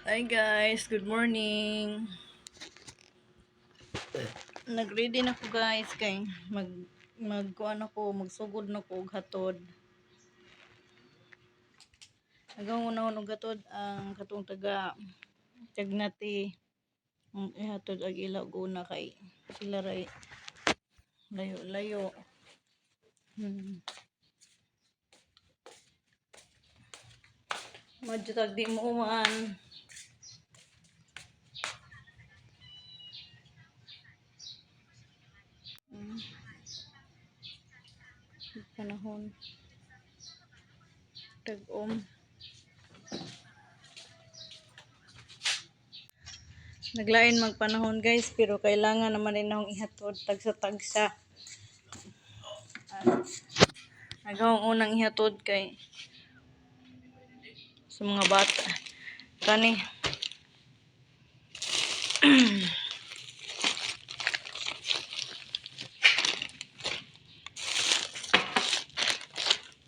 Hi guys, good morning. Nag-ready na ko guys kay magkuan ako, magsugod na ko og hatod. Hanggang una og hatod ang katong taga Tiagnati. Ihatod ag ila una kay sila ray layo-layo. Madyo tag di mo uman. Panahon. Tag-om. Naglain magpanahon guys, pero kailangan naman rin akong ihatod tagsa-tagsa. Hanggang unang ihatod kay sa mga bata. Kani.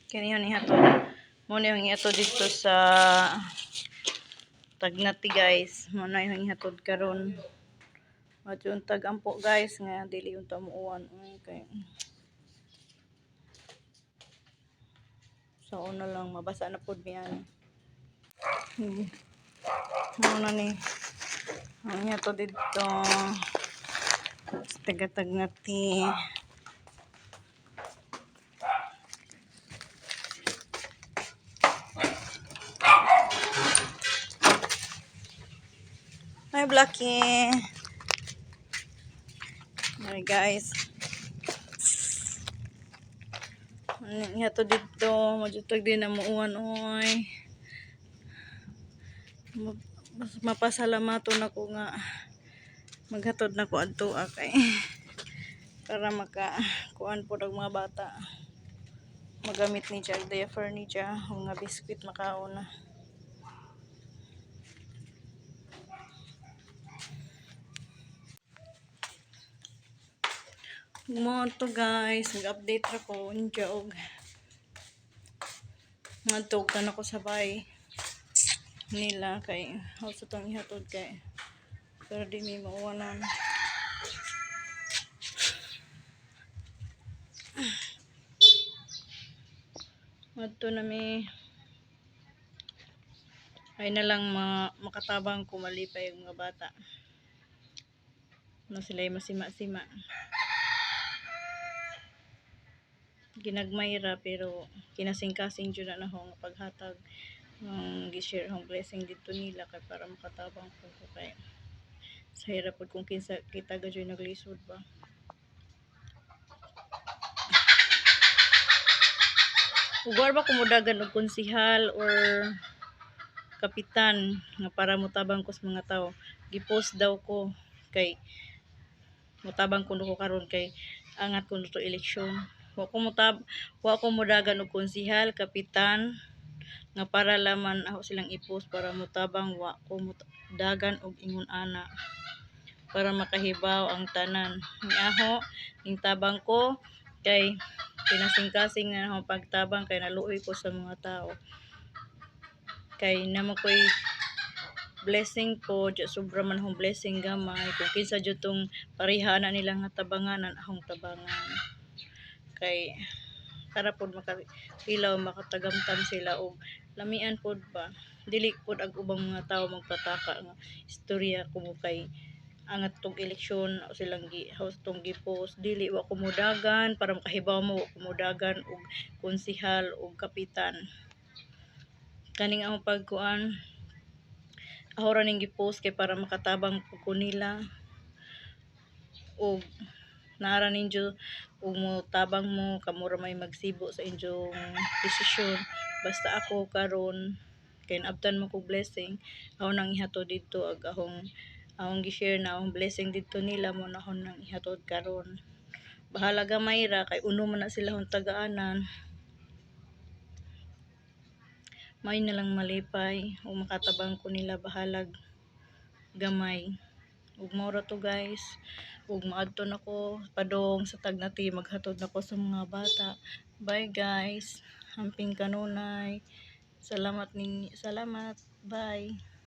Kani yun ihatod. Muna yung ihatod dito sa Tagnati guys. Muna yung ihatod karon. At yung tag-ampo guys nga dili yung tamuuan. Okay. So una lang mabasa na pod miyan. Muna ni ang ihatod dito sa Tagnati. Hi Blackie. Hi guys. Ihatod dito, majutag din na muuan oy. Mapasalamaton ako nga maghatod na ko adto kay para kuan po ng mga bata magamit ni siya diaper ni siya mga biskwit makaon na. Mo to guys, nag-update ra ko unja og ngadtog na ko sa bay nila kay house tong ihatod kay pero di mi mauwanan. Ngadto na mi ay na lang makatabang ko malipay yung mga bata na sila masima-sima. Ginagmay ra pero kinasing-kasing jud na akong paghatag ng gi-share akong blessing dito nila kay para makatabang ko kay sa hirap pud kung kinsa kita gadyo naglisod ba. Ugwar ba kumudagan og konsihal or kapitan nga para mutabang ko sa mga tao. Gi-post daw ko kay mutabang ko karon kay angat ko to eleksyon. Wa ko mudagan og konsihal, kapitan nga para laman ako silang i-post para mutabang wa ko dagan og ingon ana para makahibaw ang tanan. Niaho ning tabang ko kay pinasing-kasing na akong pagtabang kay naluoy ko sa mga tao. Kay naman ko'y blessing po, sobra man akong blessing gamay. Kung kinsa dyan itong pareha na nilang tabanganan, akong tabangan. Kay para po makapilaw, makatagamtam sila o lamian po ba. Dili po ang ubang mga tao magpataka nga istorya kung kay angat tong eleksyon o silang house tong gipost. Dili wa kumudagan para makahibaw mo, wa kumudagan og konsihal o kapitan. Kaning ang pagkuan ako ra ning gipost kay para makatabang ko nila og nara ninyo ug mo tabang mo kamura may magsibo sa inyong desisyon. Basta ako karon kay naabtan mo kog blessing ako nang ihatod dito ag akong gi-share na akong blessing dito nila mo na ako nang ihatod karon. Bahala gamay ra kay uno man na sila hong tagaanan. May na lang malipay o makatabang ko nila bahalag gamay. Ug mao to guys. Ug maadto na ko padong sa Tagnati maghatod na ko sa mga bata. Bye guys. Hamping kanunay. Salamat. Bye.